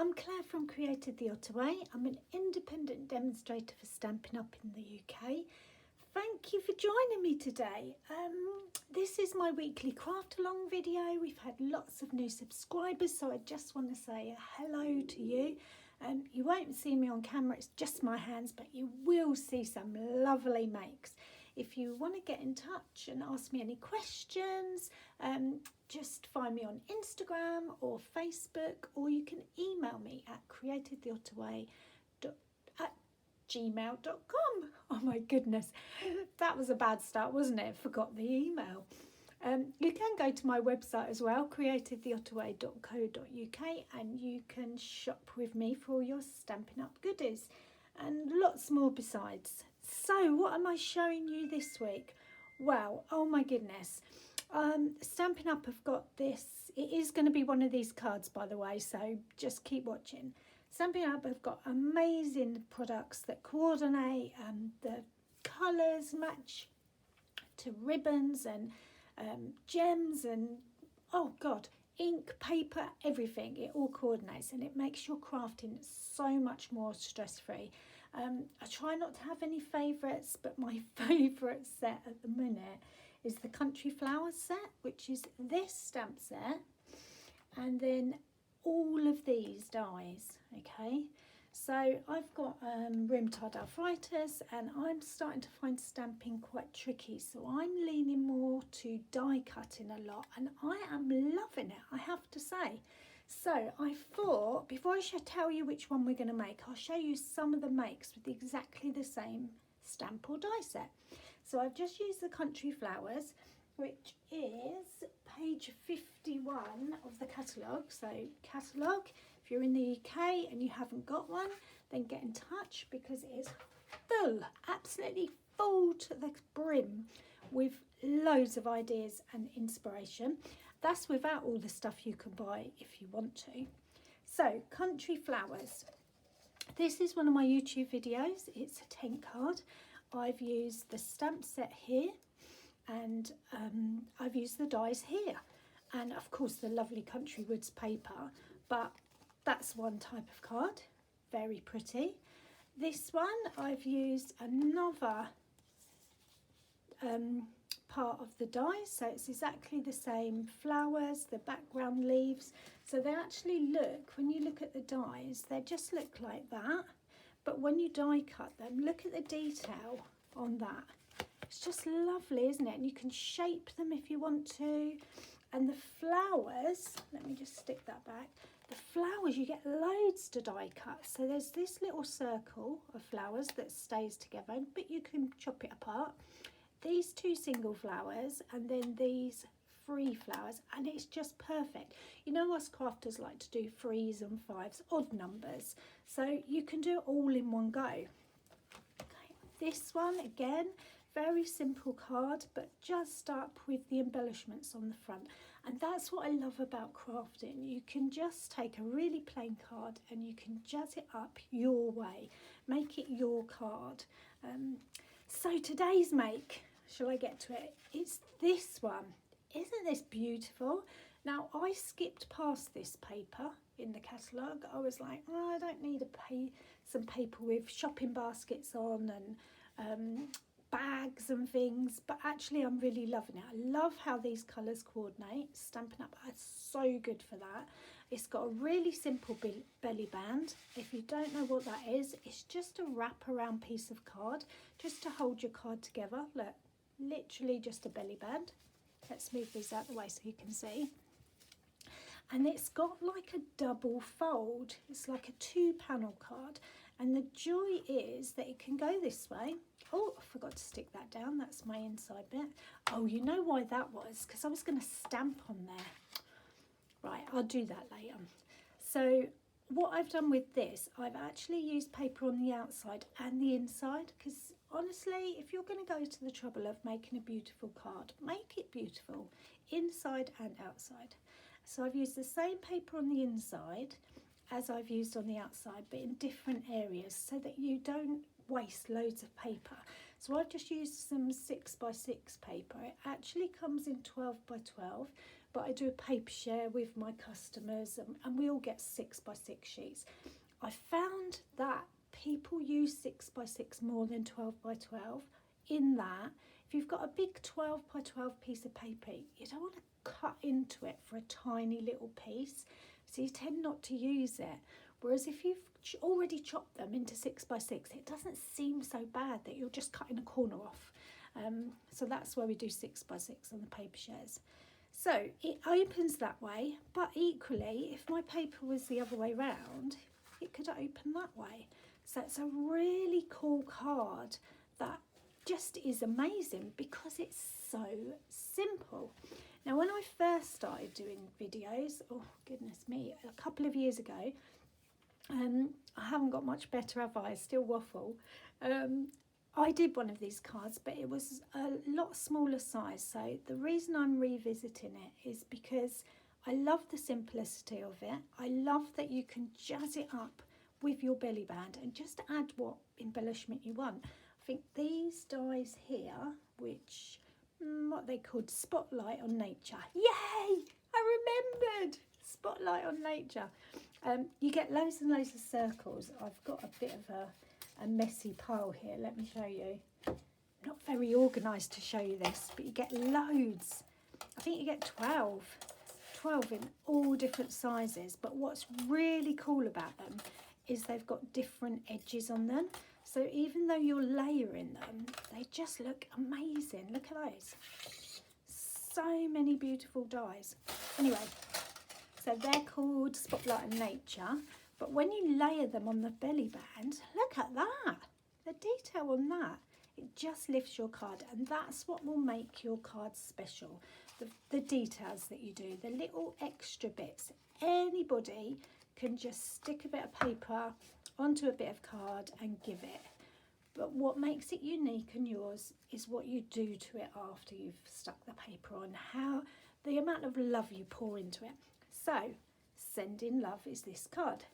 I'm Claire from createdtheottaway. I'm an independent demonstrator for Stampin' Up in the UK. Thank you for joining me today. This is my weekly craft along video. We've had lots of new subscribers, so I just want to say hello to you. You won't see me on camera, it's just my hands, but you will see some lovely makes. If you want to get in touch and ask me any questions, just find me on Instagram or Facebook, or you can email me at createdtheottaway@gmail.com. Oh my goodness, that was a bad start, wasn't it? Forgot the email. You can go to my website as well, createdtheottaway.co.uk, and you can shop with me for all your Stampin' Up goodies and lots more besides. So what am I showing you this week? Well, oh my goodness, Stampin' Up have got this. It is going to be one of these cards, by the way, so just keep watching. Stampin' Up have got amazing products that coordinate, the colours match to ribbons and gems and, oh god, ink, paper, everything. It all coordinates and it makes your crafting so much more stress-free. I try not to have any favourites, but my favourite set at the minute is the Country Flowers set, which is this stamp set, and then all of these dies. Okay, so I've got rheumatoid arthritis and I'm starting to find stamping quite tricky, so I'm leaning more to die cutting a lot, and I am loving it, I have to say. So I thought, before I tell you which one we're going to make, I'll show you some of the makes with exactly the same stamp or die set. So I've just used the Country Flowers, which is page 51 of the catalogue. So catalogue, if you're in the UK and you haven't got one, then get in touch, because it is full, absolutely full to the brim with loads of ideas and inspiration. That's without all the stuff you can buy if you want to. So Country Flowers. This is one of my YouTube videos. It's a 10 card. I've used the stamp set here, and I've used the dies here, and of course the lovely Country Woods paper, but that's one type of card, very pretty. This one I've used another part of the dies, so it's exactly the same flowers, the background leaves, so they actually look, when you look at the dies, they just look like that, but when you die cut them, look at the detail on that. It's just lovely, isn't it? And you can shape them if you want to. And the flowers, let me just stick that back. The flowers, you get loads to die cut. So there's this little circle of flowers that stays together, but you can chop it apart. These two single flowers, and then these 3 flowers, and it's just perfect. You know, us crafters like to do 3s and 5s, odd numbers. So you can do it all in one go. Okay, this one, again, very simple card, but just up with the embellishments on the front. And that's what I love about crafting. You can just take a really plain card and you can jazz it up your way, make it your card. So today's make, shall I get to it? It's this one. Isn't this beautiful? Now, I skipped past this paper in the catalogue. I was like, oh, I don't need some paper with shopping baskets on and bags and things, but actually I'm really loving it. I love how these colours coordinate. Stampin' Up is so good for that. It's got a really simple belly band. If you don't know what that is, it's just a wrap around piece of card just to hold your card together. Look, literally just a belly band. Let's move these out of the way so you can see. And it's got like a double fold. It's like a 2-panel card, and the joy is that it can go this way. Oh, I forgot to stick that down. That's my inside bit. Oh, you know why that was? Because I was going to stamp on there. Right, I'll do that later. So what I've done with this, I've actually used paper on the outside and the inside, because honestly, if you're going to go to the trouble of making a beautiful card, make it beautiful inside and outside. So I've used the same paper on the inside as I've used on the outside, but in different areas, so that you don't waste loads of paper. So I've just used some 6x6 paper. It actually comes in 12x12, but I do a paper share with my customers, and we all get 6x6 sheets. I found that people use 6x6 more than 12x12, in that if you've got a big 12x12 piece of paper, you don't want to cut into it for a tiny little piece, so you tend not to use it. Whereas if you've already chopped them into 6x6, it doesn't seem so bad that you're just cutting a corner off. So that's why we do 6x6 on the paper shares. So it opens that way, but equally, if my paper was the other way round, it could open that way. So it's a really cool card that just is amazing because it's so simple. Now, when I first started doing videos, oh goodness me, a couple of years ago, I haven't got much better, have I? Still waffle. I did one of these cards, but it was a lot smaller size. So the reason I'm revisiting it is because I love the simplicity of it. I love that you can jazz it up with your belly band and just add what embellishment you want. I think these dies here, which, what they called, Spotlight on Nature. Yay! I remembered! Spotlight on Nature. You get loads and loads of circles. I've got a bit of a messy pile here. Let me show you. Not very organised to show you this, but you get loads. I think you get 12 in all different sizes. But what's really cool about them is they've got different edges on them. So even though you're layering them, they just look amazing. Look at those. So many beautiful dies. Anyway, so they're called Spotlight on Nature. But when you layer them on the belly band, look at that. The detail on that. It just lifts your card, and that's what will make your card special. The details that you do, the little extra bits. Anybody can just stick a bit of paper onto a bit of card and give it. But what makes it unique and yours is what you do to it after you've stuck the paper on, how the amount of love you pour into it. So, sending love is this card.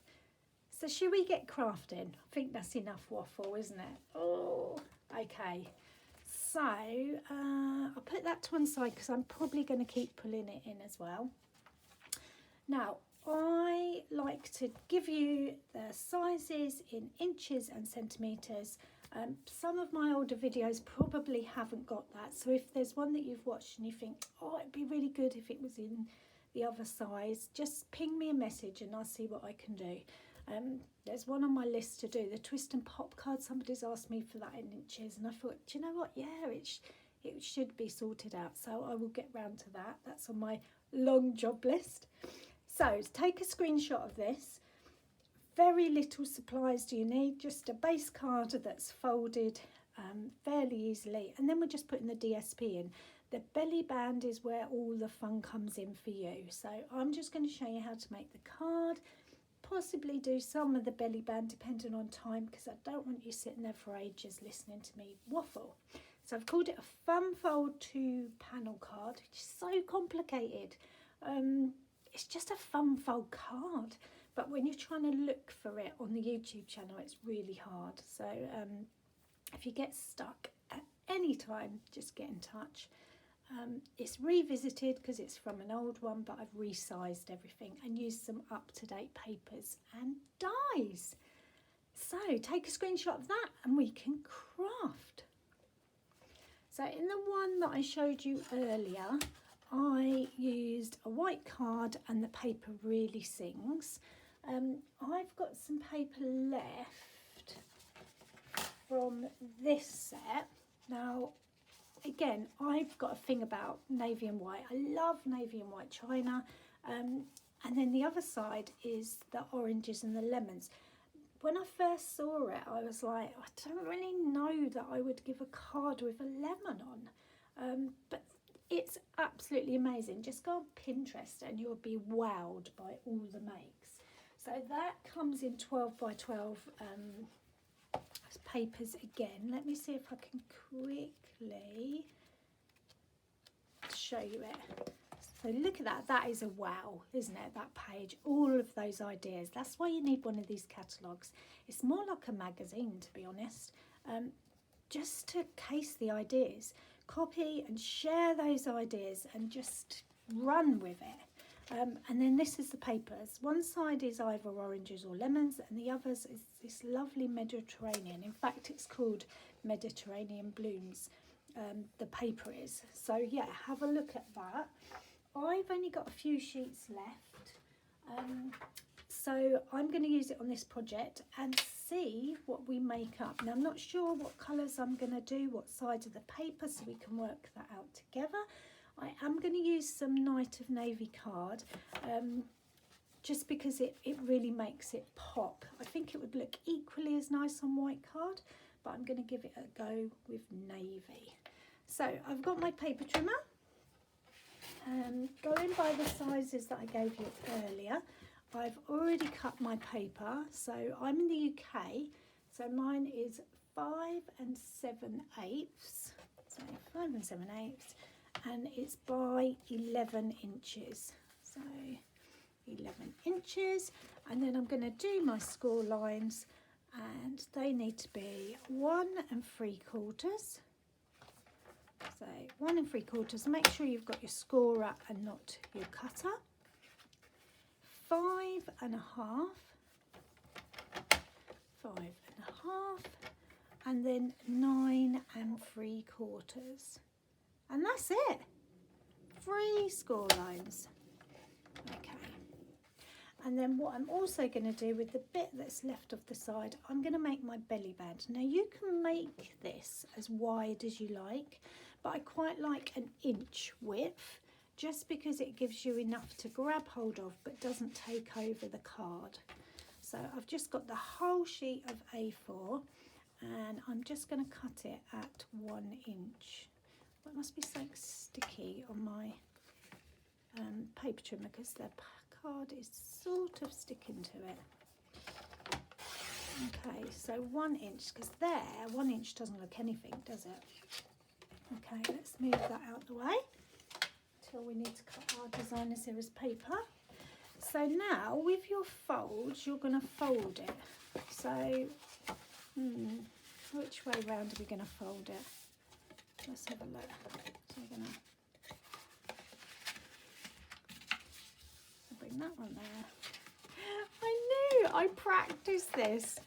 So should we get crafting? I think that's enough waffle, isn't it? Oh, okay. So I'll put that to one side because I'm probably going to keep pulling it in as well. Now, I like to give you the sizes in inches and centimetres. Some of my older videos probably haven't got that. So if there's one that you've watched and you think, oh, it'd be really good if it was in the other size, just ping me a message and I'll see what I can do. There's one on my list to do, the twist and pop card. Somebody's asked me for that in inches, and I thought, do you know what? Yeah, it should be sorted out. So I will get round to that. That's on my long job list. So take a screenshot of this. Very little supplies do you need, just a base card that's folded fairly easily, and then we're just putting the DSP in. The belly band is where all the fun comes in for you. So I'm just going to show you how to make the card, possibly do some of the belly band depending on time, because I don't want you sitting there for ages listening to me waffle. So I've called it a fun fold 2 panel card, which is so complicated. It's just a fun fold card, but when you're trying to look for it on the YouTube channel, it's really hard. So if you get stuck at any time, just get in touch. It's revisited because it's from an old one, but I've resized everything and used some up-to-date papers and dies. So take a screenshot of that and we can craft. So in the one that I showed you earlier, I used a white card and the paper really sings. I've got some paper left from this set. Now, again, I've got a thing about navy and white. I love navy and white china. And then the other side is the oranges and the lemons. When I first saw it, I was like, I don't really know that I would give a card with a lemon on. But it's absolutely amazing. Just go on Pinterest and you'll be wowed by all the makes. So that comes in 12x12 papers again. Let me see if I can quickly show you it. So look at that. That is a wow, isn't it? That page, all of those ideas. That's why you need one of these catalogues. It's more like a magazine, to be honest, just to case the ideas. Copy and share those ideas and just run with it. And then this is the papers. One side is either oranges or lemons, and the others is this lovely Mediterranean. In fact, it's called Mediterranean Blooms, the paper is. So yeah, have a look at that. I've only got a few sheets left, so I'm going to use it on this project and see what we make up. Now I'm not sure what colours I'm going to do, what side of the paper, so we can work that out together. I am going to use some Night of Navy card, just because it really makes it pop. I think it would look equally as nice on white card, but I'm going to give it a go with navy. So I've got my paper trimmer. Going by the sizes that I gave you earlier, I've already cut my paper. So I'm in the UK, so mine is 5 7/8. So 5 7/8. And it's by 11 inches. So 11 inches. And then I'm going to do my score lines, and they need to be 1 3/4. So 1 3/4. Make sure you've got your scorer and not your cutter. 5 1/2. 5 1/2. And then 9 3/4. And that's it. 3 score lines. Okay. And then what I'm also going to do with the bit that's left of the side, I'm going to make my belly band. Now you can make this as wide as you like, but I quite like an inch width, just because it gives you enough to grab hold of but doesn't take over the card. So I've just got the whole sheet of A4, and I'm just going to cut it at 1 inch. It must be something sticky on my paper trimmer, because the card is sort of sticking to it. Okay, so 1 inch, because there 1 inch doesn't look anything, does it? Okay, let's move that out the way till we need to cut our designer series paper. So now with your folds, you're going to fold it. So which way round are we going to fold it? Let's have a look. So we're going to bring that one there. I knew, I practiced this.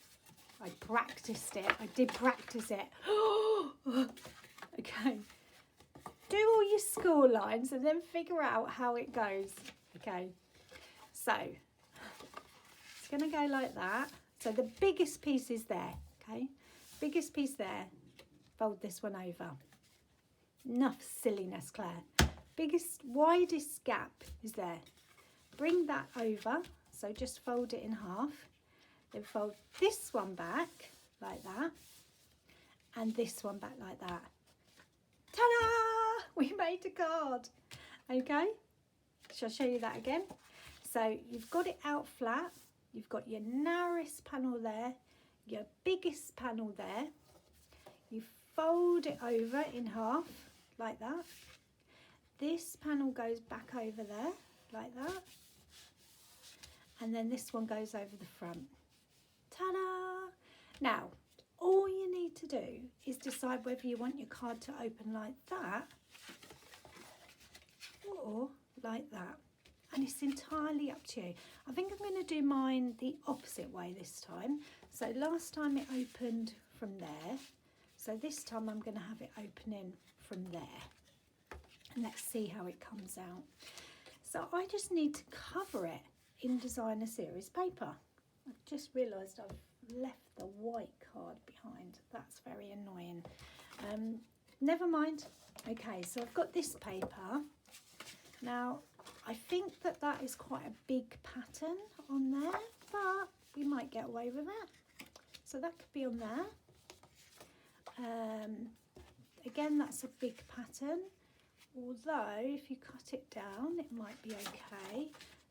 I practiced it. I did practice it. Okay. Do all your score lines and then figure out how it goes. Okay. So it's going to go like that. So the biggest piece is there. Okay. Biggest piece there. Fold this one over. Enough silliness, Claire. Biggest, widest gap is there. Bring that over, so just fold it in half. Then fold this one back like that, and this one back like that. Ta-da! We made a card. Okay, shall I show you that again? So you've got it out flat. You've got your narrowest panel there, your biggest panel there. You fold it over in half like that. This panel goes back over there like that, and then this one goes over the front. Ta-da! Now all you need to do is decide whether you want your card to open like that or like that, and it's entirely up to you. I think I'm going to do mine the opposite way this time. So last time it opened from there, so this time I'm going to have it opening from there, and let's see how it comes out. So I just need to cover it in designer series paper. I've just realised I've left the white card behind. That's very annoying. Never mind. Okay, so I've got this paper. Now I think that that is quite a big pattern on there, but we might get away with it. So that could be on there. Again, that's a big pattern, although if you cut it down it might be okay.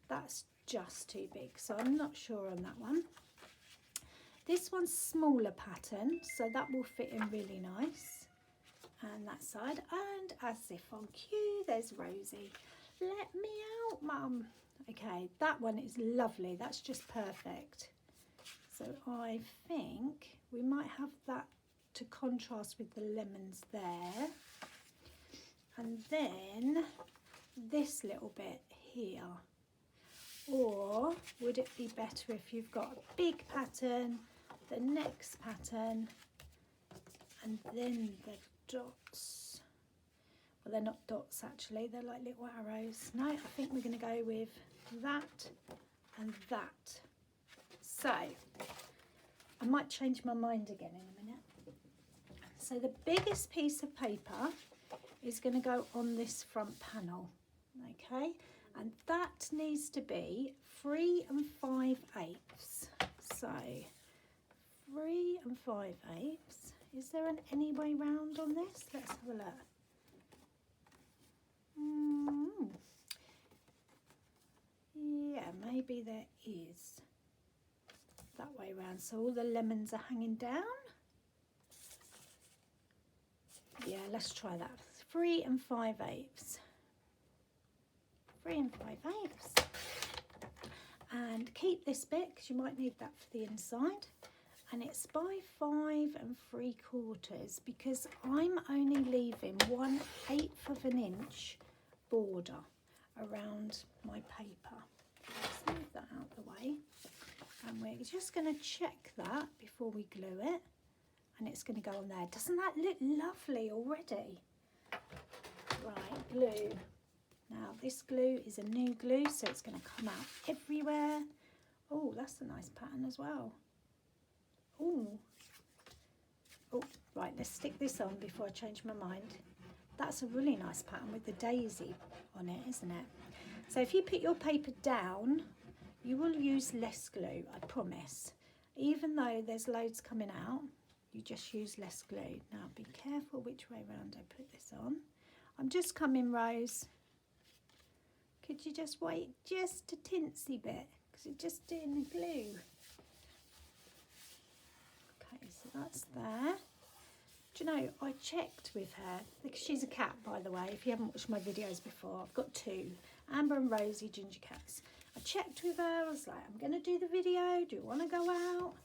That's just too big, so I'm not sure on that one. This one's smaller pattern, so that will fit in really nice. And that side, and as if on cue, there's Rosie. Let me out, Mum. Okay, that one is lovely. That's just perfect. So I think we might have that to contrast with the lemons there. And then this little bit here? Or would it be better if you've got a big pattern, the next pattern, and then the dots? Well, they're not dots actually, they're like little arrows. No, I think we're going to go with that and that. So I might change my mind again in a minute. So the biggest piece of paper is going to go on this front panel, okay, and that needs to be 3 5/8. So 3 5/8. Is there any way round on this? Let's have a look. Yeah, maybe there is. That way round, so all the lemons are hanging down. Yeah, let's try that. 3 5/8. 3 5/8. And keep this bit because you might need that for the inside. And it's by 5 3/4 because I'm only leaving 1/8 of an inch border around my paper. Let's move that out the way. And we're just going to check that before we glue it. And it's going to go on there. Doesn't that look lovely already? Right, glue. Now this glue is a new glue, so it's going to come out everywhere. Oh, that's a nice pattern as well. Oh, right, let's stick this on before I change my mind. That's a really nice pattern with the daisy on it, isn't it? So if you put your paper down, you will use less glue, I promise. Even though there's loads coming out, you just use less glue. Now be careful which way around I put this on. I'm just coming, Rose. Could you just wait just a tinsy bit? Because it's just doing the glue. Okay, so that's there. Do you know, I checked with her, because she's a cat, by the way, if you haven't watched my videos before. I've got 2, Amber and Rosie ginger cats. I checked with her, I was like, I'm going to do the video, do you want to go out?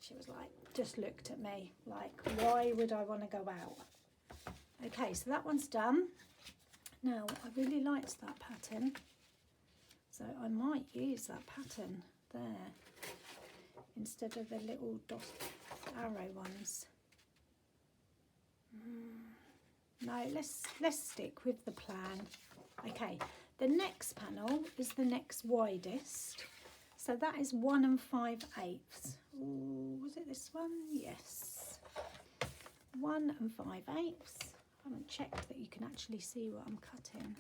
She was like, just looked at me, like, why would I want to go out? Okay, so that one's done. Now, I really liked that pattern, so I might use that pattern there, instead of the little dot arrow ones. No, let's stick with the plan. Okay, the next panel is the next widest, so that is 1 5/8. Ooh, was it this one? Yes, 1 5/8. I haven't checked that you can actually see what I'm cutting.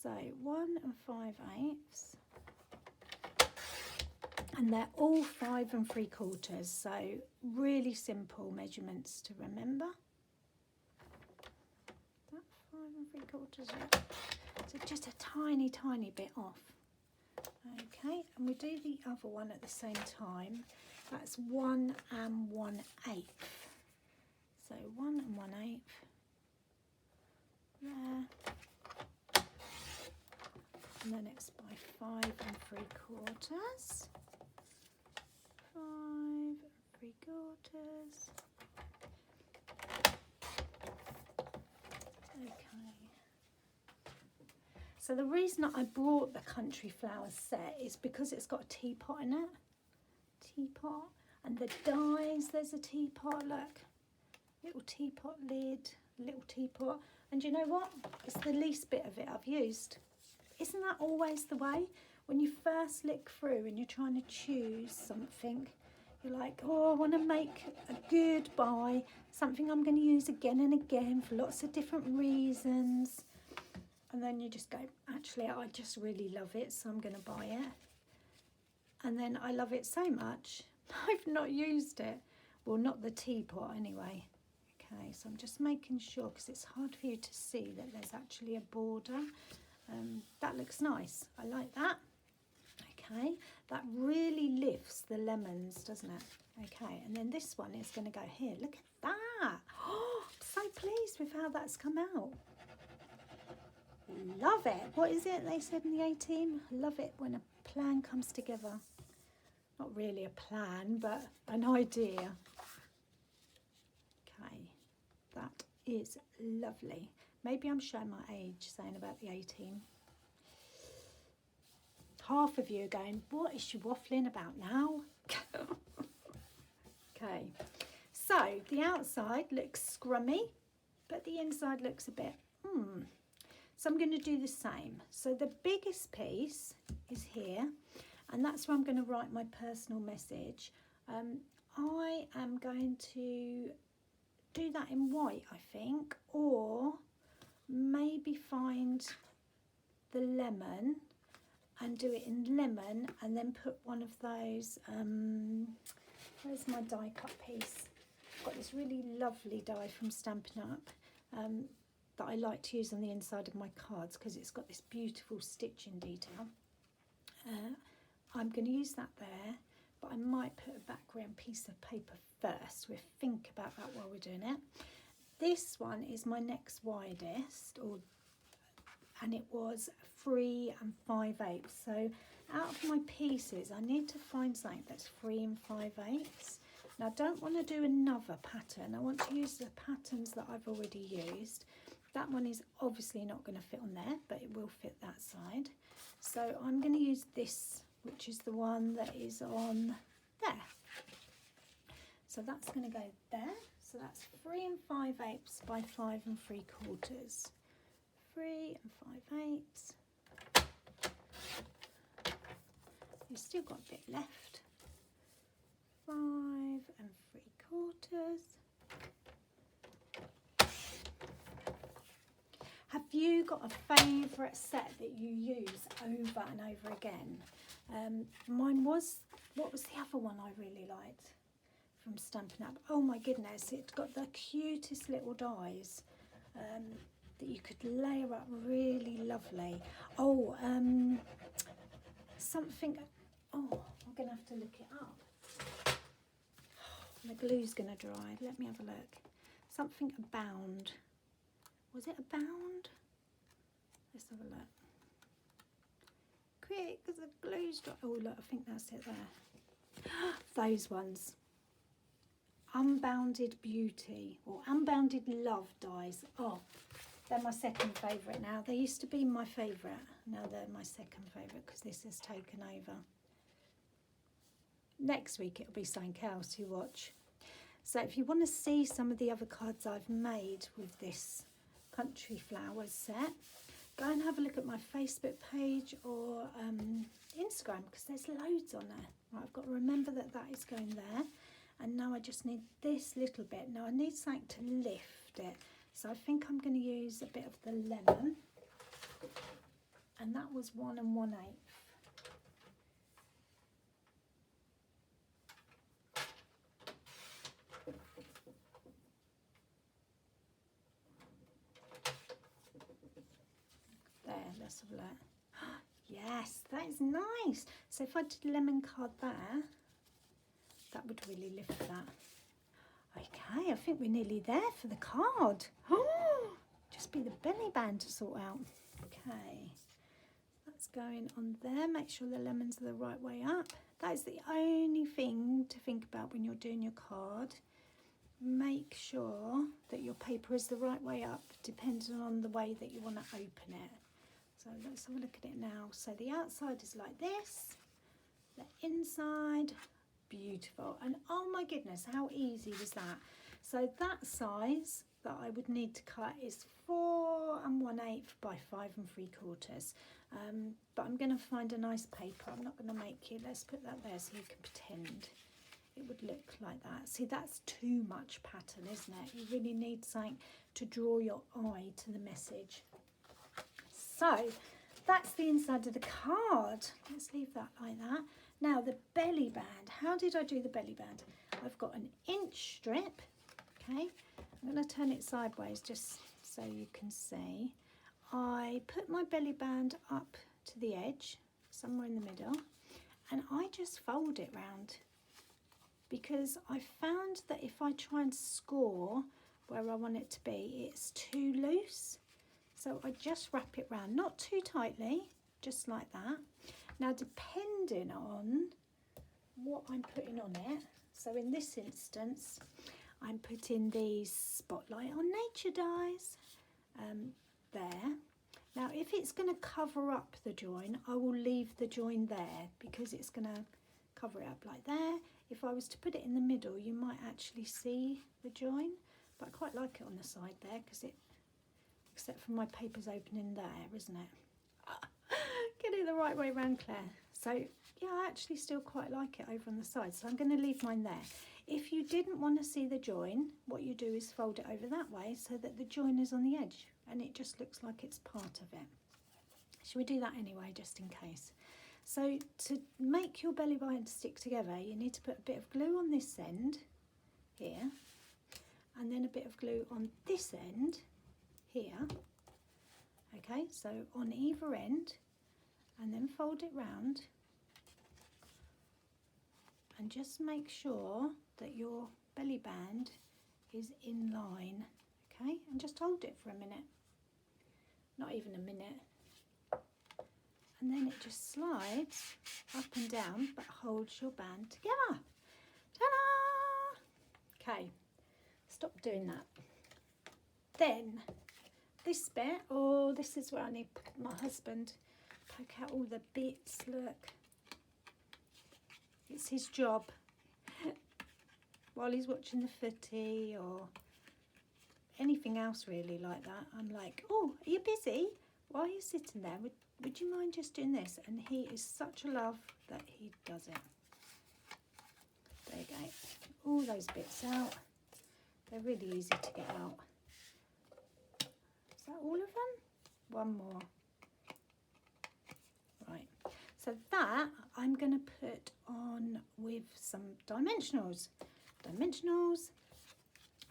So 1 5/8, and they're all 5 3/4. So really simple measurements to remember. 5 3/4, yeah. So just a tiny bit off. Okay, and we do the other one at the same time. That's 1 1/8. So 1 1/8 there, and then it's by 5 3/4. 5 3/4. Okay. So the reason I brought the country flowers set is because it's got a teapot in it. Teapot. And the dies, there's a teapot, look. Little teapot lid, little teapot. And you know what? It's the least bit of it I've used. Isn't that always the way? When you first look through and you're trying to choose something, you're like, oh, I want to make a good buy, something I'm going to use again and again for lots of different reasons. And then you just go, actually, I just really love it, so I'm going to buy it. And then I love it so much, I've not used it. Well, not the teapot anyway. Okay, so I'm just making sure, because it's hard for you to see that there's actually a border. That looks nice. I like that. Okay, that really lifts the lemons, doesn't it? Okay, and then this one is going to go here. Look at that. Oh, I'm so pleased with how that's come out. Love it. What is it they said in the A-team? Love it when a plan comes together. Not really a plan, but an idea. Okay, that is lovely. Maybe I'm showing my age saying about the A-team. half of you are going, what is she waffling about now? Okay, so the outside looks scrummy, but the inside looks a bit, So I'm going to do the same. So the biggest piece is here, and that's where I'm going to write my personal message. I am going to do that in white, I think, or maybe find the lemon and do it in lemon and then put one of those, where's my die cut piece? I've got this really lovely die from Stampin' Up that I like to use on the inside of my cards because it's got this beautiful stitching detail. I'm going to use that there, but I might put a background piece of paper first. We'll think about that while we're doing it. This one is my next widest, and it was 3 5/8. So out of my pieces, I need to find something that's 3 5/8. Now I don't want to do another pattern. I want to use the patterns that I've already used. That one is obviously not going to fit on there, but it will fit that side. So I'm going to use this, which is the one that is on there. So that's going to go there. So that's 3 5/8 by 5 3/4. 3 5/8. You've still got a bit left. 5 3/4. Have you got a favourite set that you use over and over again? Mine was, what was the other one I really liked from Stampin' Up? Oh my goodness, it's got the cutest little dies that you could layer up really lovely. Oh, something, oh, I'm going to have to look it up. The glue's going to dry. Let me have a look. Something Abound. Was it Abound? Let's have a look. Quick, because the glue's dry. Oh, look, I think that's it there. Those ones. Unbounded Beauty or Unbounded Love dies. Oh, they're my second favourite now. They used to be my favourite. Now they're my second favourite because this has taken over. Next week it'll be something else you watch. So if you want to see some of the other cards I've made with this Country Flowers set, go and have a look at my Facebook page or Instagram because there's loads on there. Right, I've got to remember that that is going there. And now I just need this little bit. Now I need something to lift it. So I think I'm going to use a bit of the lemon. And that was 1 1/8. There, let's have a look. Yes, that is nice. So if I did a lemon card there, that would really lift that. Okay, I think we're nearly there for the card. Oh, just be the belly band to sort out. Okay, that's going on there. Make sure the lemons are the right way up. That is the only thing to think about when you're doing your card. Make sure that your paper is the right way up, depending on the way that you want to open it. So let's have a look at it now. So the outside is like this, the inside, beautiful. And oh my goodness, how easy was that? So that size that I would need to cut is 4 1/8 by 5 3/4. But I'm going to find a nice paper. I'm not going to make you, let's put that there so you can pretend it would look like that. See, that's too much pattern, isn't it? You really need something to draw your eye to the message. So that's the inside of the card. Let's leave that like that. Now the belly band. How did I do the belly band? I've got an inch strip. Okay, I'm going to turn it sideways just so you can see. I put my belly band up to the edge, somewhere in the middle, and I just fold it round because I found that if I try and score where I want it to be, it's too loose. So I just wrap it round, not too tightly, just like that. Now, depending on what I'm putting on it, so in this instance, I'm putting these Spotlight on Nature dies there. Now if it's going to cover up the join, I will leave the join there because it's going to cover it up like there. If I was to put it in the middle, you might actually see the join, but I quite like it on the side there because it, except for my paper's opening there, isn't it? Get it the right way around, Claire. So yeah, I actually still quite like it over on the side, so I'm going to leave mine there. If you didn't want to see the join, what you do is fold it over that way so that the join is on the edge and it just looks like it's part of it. Shall we do that anyway, just in case? So to make your belly band stick together, you need to put a bit of glue on this end here, and then a bit of glue on this end here. Okay, so on either end, and then fold it round, and just make sure that your belly band is in line. Okay, and just hold it for a minute, not even a minute, and then it just slides up and down but holds your band together. Ta-da! Okay, stop doing that. Then this bit, oh, this is where I need my husband poke out all the bits. Look, it's his job while he's watching the footy or anything else really like that. I'm like, oh, are you busy? Why are you sitting there? Would you mind just doing this? And he is such a love that he does it. There you go. All those bits out. They're really easy to get out. Is that all of them? One more. Right. So that I'm going to put on with some dimensionals. Dimensionals.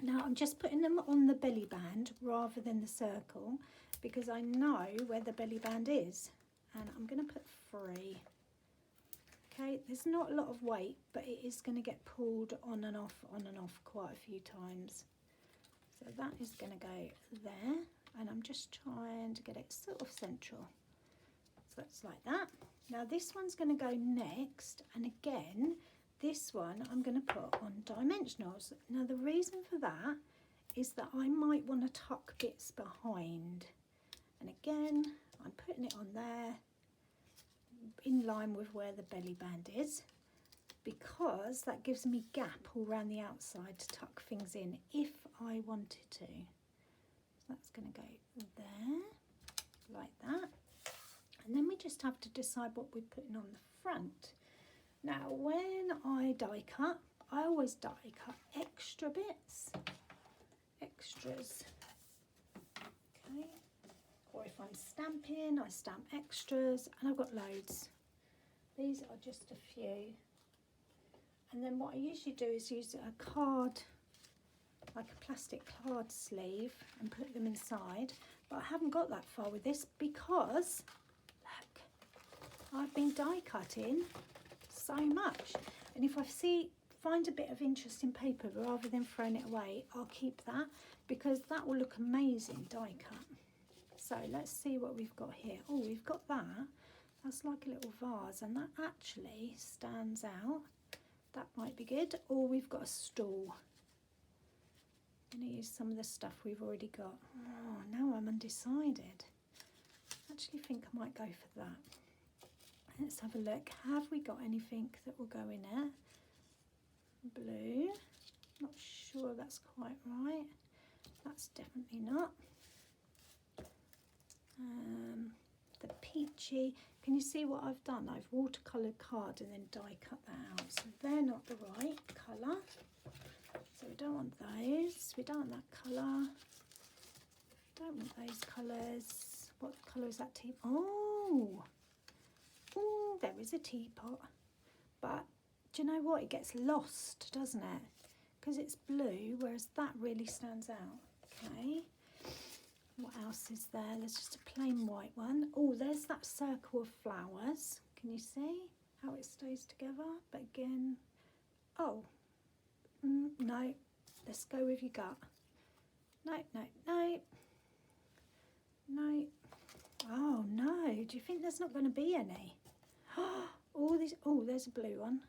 Now I'm just putting them on the belly band rather than the circle because I know where the belly band is, and I'm going to put 3. Okay, there's not a lot of weight, but it is going to get pulled on and off quite a few times. So that is going to go there, and I'm just trying to get it sort of central. So it's like that. Now this one's going to go next, and again this one I'm going to put on dimensionals. Now the reason for that is that I might want to tuck bits behind, and again I'm putting it on there in line with where the belly band is, because that gives me gap all around the outside to tuck things in if I wanted to. So that's going to go there like that, and then we just have to decide what we're putting on the front. Now when I die cut, I always die cut extra bits, extras, okay, or if I'm stamping, I stamp extras, and I've got loads. These are just a few, and then what I usually do is use a card, like a plastic card sleeve, and put them inside, but I haven't got that far with this because look, I've been die cutting so much, and if I find a bit of interesting paper rather than throwing it away, I'll keep that because that will look amazing die cut. So let's see what we've got here. Oh, we've got that. That's like a little vase, and that actually stands out. That might be good. Or we've got a stool. I'm going to use some of the stuff we've already got. Oh, now I'm undecided. I actually think I might go for that. Let's have a look. Have we got anything that will go in there? Blue. Not sure that's quite right. That's definitely not. The peachy. Can you see what I've done? I've watercoloured card and then die cut that out. So they're not the right colour. So we don't want those. We don't want that colour. Don't want those colours. What colour is that tea? Oh! Oh, there is a teapot. But do you know what? It gets lost, doesn't it? Because it's blue, whereas that really stands out. Okay. What else is there? There's just a plain white one. Oh, there's that circle of flowers. Can you see how it stays together? But again, oh, no. Let's go with your gut. No, no, no. No. Oh, no. Do you think there's not going to be any? All these. Oh, there's a blue one.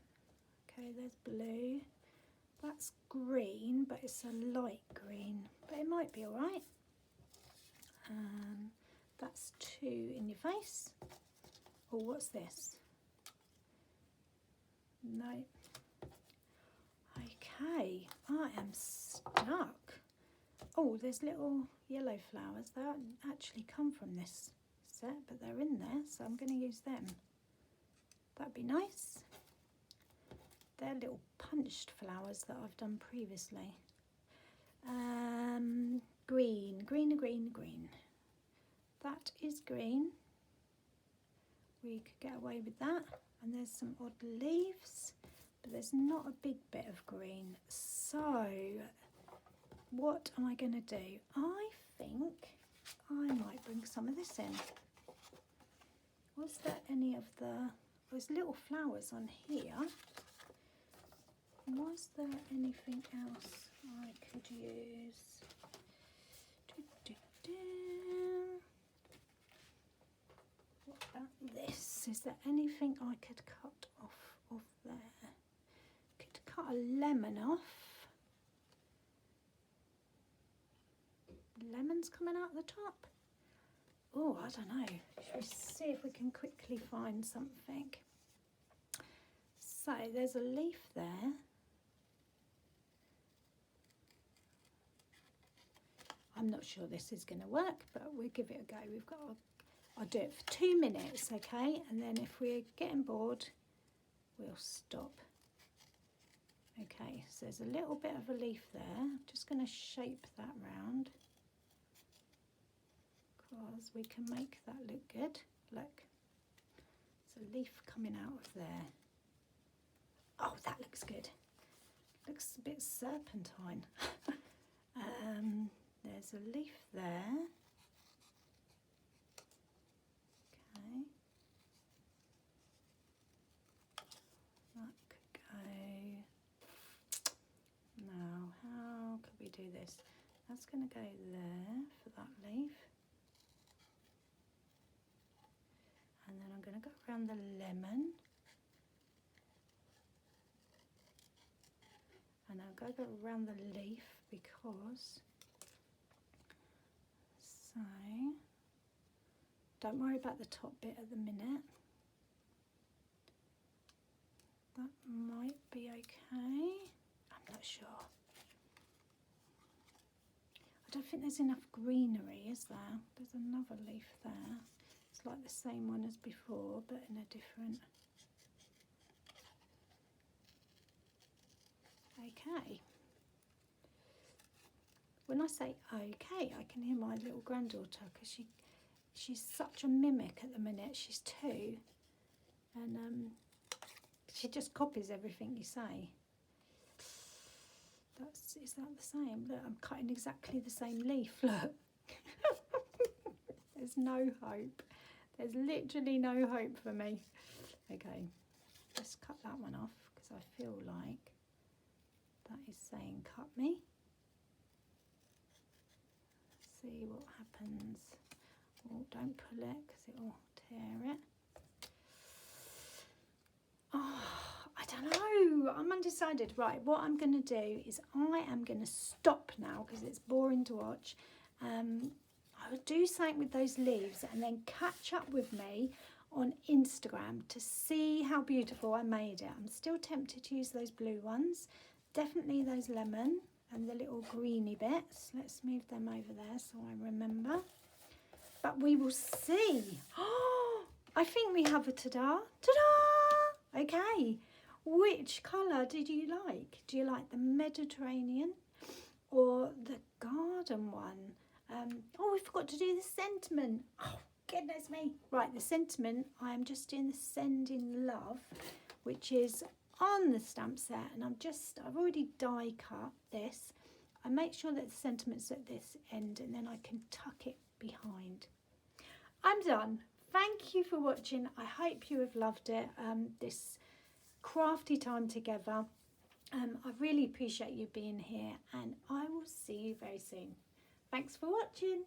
Okay, there's blue. That's green, but it's a light green. But it might be all right. That's 2 in your face. Oh, what's this? No. Okay, I am stuck. Oh, there's little yellow flowers. They don't actually come from this set, but they're in there, so I'm going to use them. That'd be nice. They're little punched flowers that I've done previously. Green. That is green. We could get away with that. And there's some odd leaves, but there's not a big bit of green. So what am I going to do? I think I might bring some of this in. Was there any of those little flowers on here? Was there anything else I could use? What about this? Is there anything I could cut off there? Could cut a lemon off. Lemon's coming out the top. Oh, I don't know. Should we see if we can quickly find something? So there's a leaf there. I'm not sure this is going to work, but we'll give it a go. I'll do it for 2 minutes, okay? And then if we're getting bored, we'll stop. Okay, so there's a little bit of a leaf there. I'm just going to shape that round, because we can make that look good. Look, there's a leaf coming out of there. Oh, that looks good. Looks a bit serpentine. There's a leaf there. Okay. That could go. Now, how could we do this? That's going to go there for that leaf. And then I'm going to go around the lemon. And I'll go around the leaf because, so, don't worry about the top bit at the minute. That might be okay. I'm not sure. I don't think there's enough greenery, is there? There's another leaf there. It's like the same one as before, but in a different. Okay. When I say okay, I can hear my little granddaughter, because she's such a mimic at the minute. She's 2, and she just copies everything you say. Is that the same? Look, I'm cutting exactly the same leaf. Look. There's no hope. There's literally no hope for me. Okay, let's cut that one off, because I feel like that is saying cut me. See what happens. Oh, don't pull it, because it will tear it. Oh, I don't know. I'm undecided. Right, what I'm going to do is I am going to stop now, because it's boring to watch. I will do something with those leaves and then catch up with me on Instagram to see how beautiful I made it. I'm still tempted to use those blue ones. Definitely those lemon and the little greeny bits. Let's move them over there so I remember. But we will see. Oh, I think we have a ta-da. Ta-da! Okay. Which colour did you like? Do you like the Mediterranean or the garden one? Oh, we forgot to do the sentiment. Oh, goodness me. Right, the sentiment, I am just doing the Sending Love, which is on the stamp set, and I've already die cut this. I make sure that the sentiment's at this end, and then I can tuck it behind. I'm done. Thank you for watching. I hope you have loved it, this crafty time together. I really appreciate you being here, and I will see you very soon. Thanks for watching.